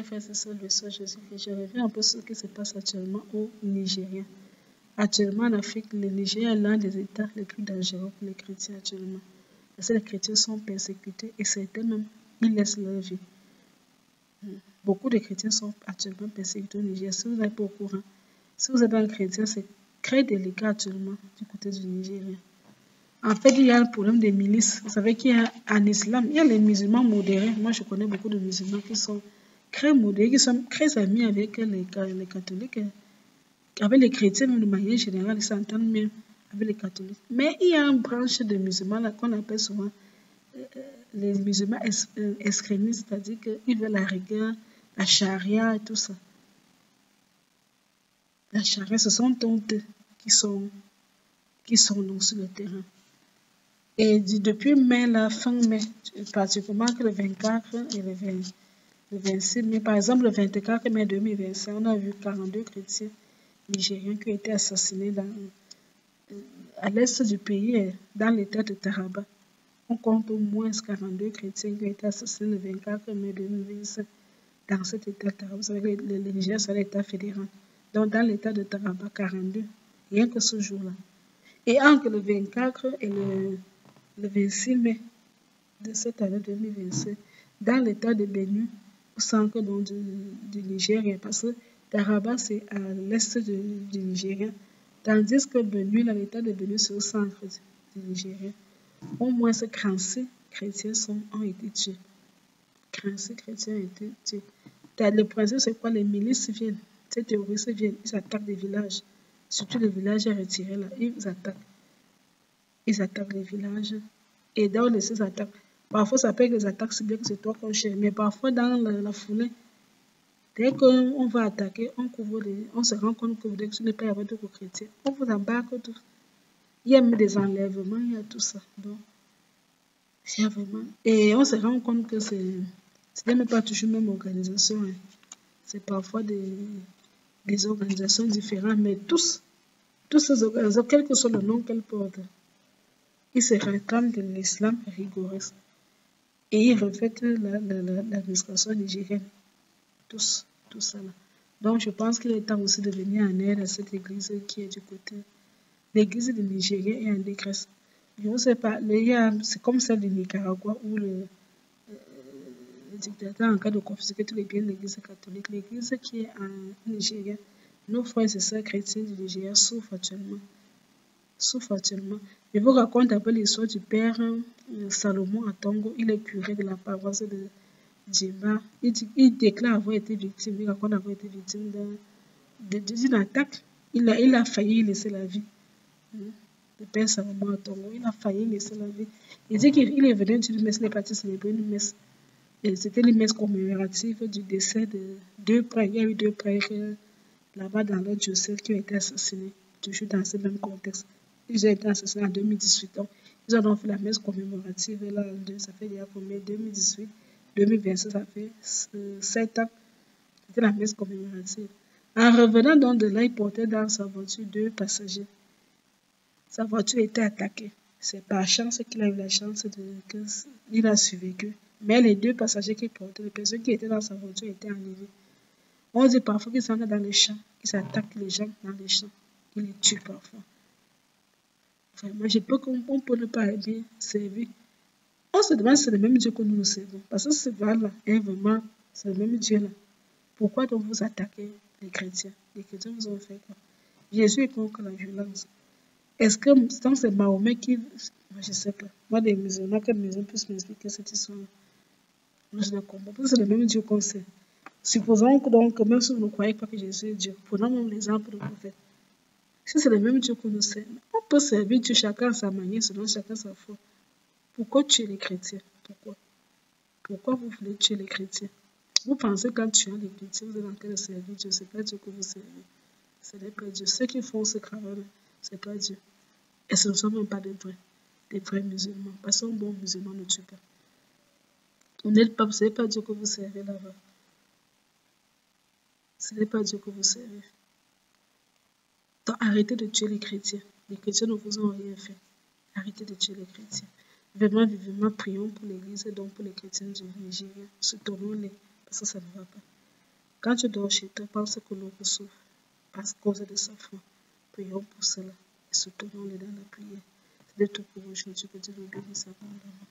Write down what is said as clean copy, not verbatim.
Frères et sœurs, le Seigneur Jésus-Christ, je reviens un peu sur ce qui se passe actuellement au Nigeria. Actuellement en Afrique, le Nigeria est l'un des États les plus dangereux pour les chrétiens actuellement. Parce que les chrétiens sont persécutés et certains même, ils laissent leur vie. Beaucoup de chrétiens sont actuellement persécutés au Nigeria. Si vous n'êtes pas au courant, si vous êtes un chrétien, c'est très délicat actuellement du côté du Nigeria. En fait, il y a un problème des milices. Vous savez qu'il y a en islam, il y a les musulmans modérés. Moi, je connais beaucoup de musulmans qui sont très modérés, qui sont très amis avec les catholiques, avec les chrétiens même de manière générale, ils s'entendent bien avec les catholiques. Mais il y a une branche de musulmans là qu'on appelle souvent les musulmans extrémistes, c'est-à-dire qu'ils veulent la rigueur, la charia et tout ça. La charia, ce sont donc eux qui sont donc sur le terrain. Et depuis mai, la fin mai, particulièrement que le 24 et le 26 mai, par exemple le 24 mai 2025, on a vu 42 chrétiens nigériens qui ont été assassinés à l'est du pays, dans l'état de Taraba. On compte au moins 42 chrétiens qui ont été assassinés le 24 mai 2025 dans cet état de Taraba. Vous savez que le Nigeria, c'est l'état fédéral. Donc dans l'état de Taraba, 42, rien que ce jour-là. Et entre le 24 et le 26 mai de cette année 2025, dans l'état de Benue, au centre du Nigeria, parce que Taraba, c'est à l'est du Nigeria, tandis que Benue, l'état de Benue, c'est au centre du Nigeria. Au moins 46 chrétiens ont été tués. 46 chrétiens ont été tués. Le principe, c'est quoi? Les milices viennent, ces terroristes viennent, ils attaquent des villages, surtout les villages retirés là, ils attaquent les villages. Et dans ces attaques, parfois ça peut être des attaques si bien que c'est toi qu'on cherche, mais parfois dans la foulée, dès qu'on va attaquer, on se rend compte que vous n'êtes pas avec d'autres chrétiens. On vous embarque tout. Il y a même des enlèvements, il y a tout ça. Donc, il y a vraiment. Et on se rend compte que ce n'est même pas toujours la même organisation. Hein. C'est parfois des organisations différentes, mais tous ces organisations, quel que soit le nom qu'elles portent, ils se réclament de l'islam rigoriste. Et ils reflètent l'administration nigérienne. Tout ça là. Donc je pense qu'il est temps aussi de venir en aide à cette église qui est du côté. L'église du Nigeria est en détresse. Je ne sais pas, c'est comme celle du Nicaragua où le dictateur en cas de confisquer tous les biens de l'église catholique. L'église qui est en Nigeria, nos frères et sœurs chrétiens du Nigeria souffrent actuellement. Je vous raconte un peu l'histoire du père Salomon Atongo. Il est curé de la paroisse de Djemba. Il déclare avoir été victime, il raconte avoir été victime d'une attaque. Il a failli laisser la vie. Le père Salomon Atongo, il a failli laisser la vie. Il dit qu'il est venu d'une messe, il est parti célébrer une messe. Et c'était une messe commémorative du décès de deux prêtres. Il y a eu deux prêtres là-bas dans leur diocèse qui ont été assassinés, toujours dans ce même contexte. Ils ont été assassinés en 2018. Donc, ils ont donc fait la messe commémorative. Là, ça fait il y a combien? 2018, 2025, ça fait 7 ans. C'était la messe commémorative. En revenant donc de là, il portait dans sa voiture 2 passagers. Sa voiture était attaquée. C'est par chance qu'il a eu la chance qu'il a survécu. Mais les 2 passagers qu'il portait, les personnes qui étaient dans sa voiture étaient enlevées. On dit parfois qu'ils sont dans les champs, ils attaquent les gens dans les champs. Ils les tuent parfois. Vraiment, je peux qu'on peut ne pas bien servir. On se demande si c'est le même Dieu que nous servons. Parce que ce gars-là est vraiment, c'est le même Dieu-là. Pourquoi donc vous attaquez les chrétiens? Les chrétiens vous ont fait quoi? Jésus est contre la violence. Est-ce que c'est Mahomet qui... Moi, je ne sais pas. Moi, des musulmans, quels musulmans puissent m'expliquer cette histoire-là? Moi, je ne comprends pas. C'est le même Dieu qu'on sait. Supposons que donc, même si vous ne croyez pas que Jésus est Dieu, prenons même l'exemple du prophète. Si c'est le même Dieu que nous servons, on peut servir Dieu chacun à sa manière, selon chacun sa foi. Pourquoi tuer les chrétiens? Pourquoi vous voulez tuer les chrétiens? Vous pensez qu'en tuant les chrétiens, vous êtes en train de servir Dieu. Ce n'est pas Dieu que vous servez. Ce n'est pas Dieu. Ceux qui font ce travail-là, ce n'est pas Dieu. Et ce ne sont même pas des vrais musulmans. Parce qu'un bon musulman ne tue pas. Vous n'êtes pas, ce n'est pas Dieu que vous servez là-bas. Ce n'est pas Dieu que vous servez. Donc arrêtez de tuer les chrétiens. Les chrétiens ne vous ont rien fait. Arrêtez de tuer les chrétiens. Vraiment, vivement, prions pour l'Église et donc pour les chrétiens du Nigeria. Soutenons-les parce que ça ne va pas. Quand tu dors chez toi, pense que l'autre souffre à cause de sa faim. Prions pour cela et soutenons-les dans la prière. C'est de tout pour aujourd'hui, que Dieu nous bénisse abondamment.